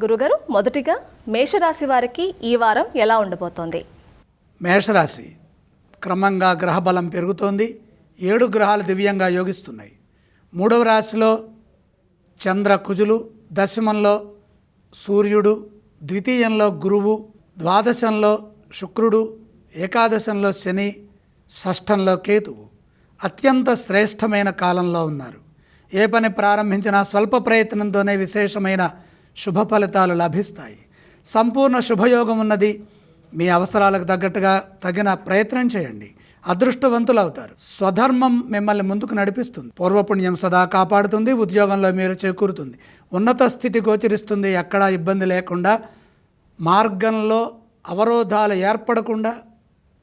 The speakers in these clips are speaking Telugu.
గురుగారు, మొదటిగా మేషరాశి వారికి ఈ వారం ఎలా ఉండబోతోంది? మేషరాశి క్రమంగా గ్రహబలం పెరుగుతోంది. 7 గ్రహాలు దివ్యంగా యోగిస్తున్నాయి. 3వ రాశిలో చంద్ర కుజులు, దశమంలో సూర్యుడు, ద్వితీయంలో గురువు, ద్వాదశంలో శుక్రుడు, ఏకాదశంలో శని, షష్ఠంలో కేతువు. అత్యంత శ్రేష్టమైన కాలంలో ఉన్నారు. ఏ పని ప్రారంభించినా స్వల్ప ప్రయత్నంతోనే విశేషమైన శుభ ఫలితాలు లభిస్తాయి. సంపూర్ణ శుభయోగం ఉన్నది. మీ అవసరాలకు తగ్గట్టుగా తగిన ప్రయత్నం చేయండి. అదృష్టవంతులు అవుతారు. స్వధర్మం మిమ్మల్ని ముందుకు నడిపిస్తుంది. పూర్వపుణ్యం సదా కాపాడుతుంది. ఉద్యోగంలో మీరు చేకూరుతుంది. ఉన్నత స్థితి గోచరిస్తుంది. ఎక్కడా ఇబ్బంది లేకుండా, మార్గంలో అవరోధాలు ఏర్పడకుండా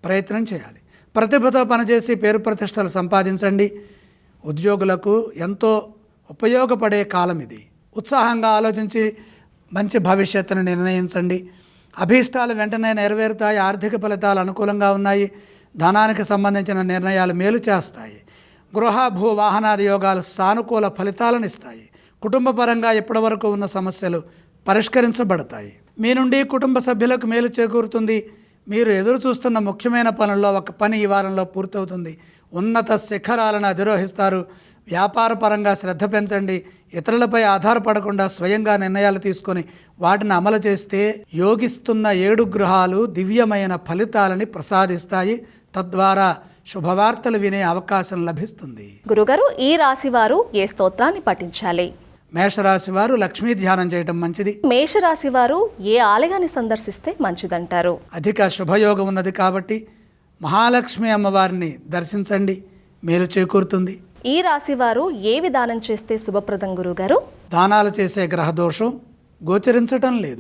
ప్రయత్నం చేయాలి. ప్రతిభతో పనిచేసి పేరు ప్రతిష్టలు సంపాదించండి. ఉద్యోగులకు ఎంతో ఉపయోగపడే కాలం ఇది. ఉత్సాహంగా ఆలోచించి మంచి భవిష్యత్తును నిర్ణయించండి. అభీష్టాలు వెంటనే నెరవేరుతాయి. ఆర్థిక ఫలితాలు అనుకూలంగా ఉన్నాయి. ధనానికి సంబంధించిన నిర్ణయాలు మేలు చేస్తాయి. గృహ భూ వాహనాది యోగాలు సానుకూల ఫలితాలను ఇస్తాయి. కుటుంబ పరంగా ఇప్పటివరకు ఉన్న సమస్యలు పరిష్కరించబడతాయి. మీ నుండి కుటుంబ సభ్యులకు మేలు చేకూరుతుంది. మీరు ఎదురు చూస్తున్న ముఖ్యమైన పనుల్లో ఒక పని ఈ వారంలో పూర్తవుతుంది. ఉన్నత శిఖరాలను అధిరోహిస్తారు. వ్యాపార పరంగా శ్రద్ధ పెంచండి. ఇతరులపై ఆధారపడకుండా స్వయంగా నిర్ణయాలు తీసుకొని వాటిని అమలు చేస్తే యోగిస్తున్న 7 గ్రహాలు దివ్యమైన ఫలితాలని ప్రసాదిస్తాయి. తద్వారా శుభవార్తలు వినే అవకాశం లభిస్తుంది. గురుగారు, ఈ రాశి వారు ఏ స్తోత్రాన్ని పఠించాలి? మేషరాశి వారు లక్ష్మీ ధ్యానం చేయటం మంచిది. మేషరాశి వారు ఏ ఆలయాన్ని సందర్శిస్తే మంచిదంటారు? అధిక శుభయోగం ఉన్నది కాబట్టి మహాలక్ష్మి అమ్మవారిని దర్శించండి. మేలు చేకూరుతుంది. ఈ రాశి వారు ఏ విధానం చేస్తే శుభప్రదం గురుగారు? దానాలు చేసే గ్రహ దోషం గోచరించటం లేదు.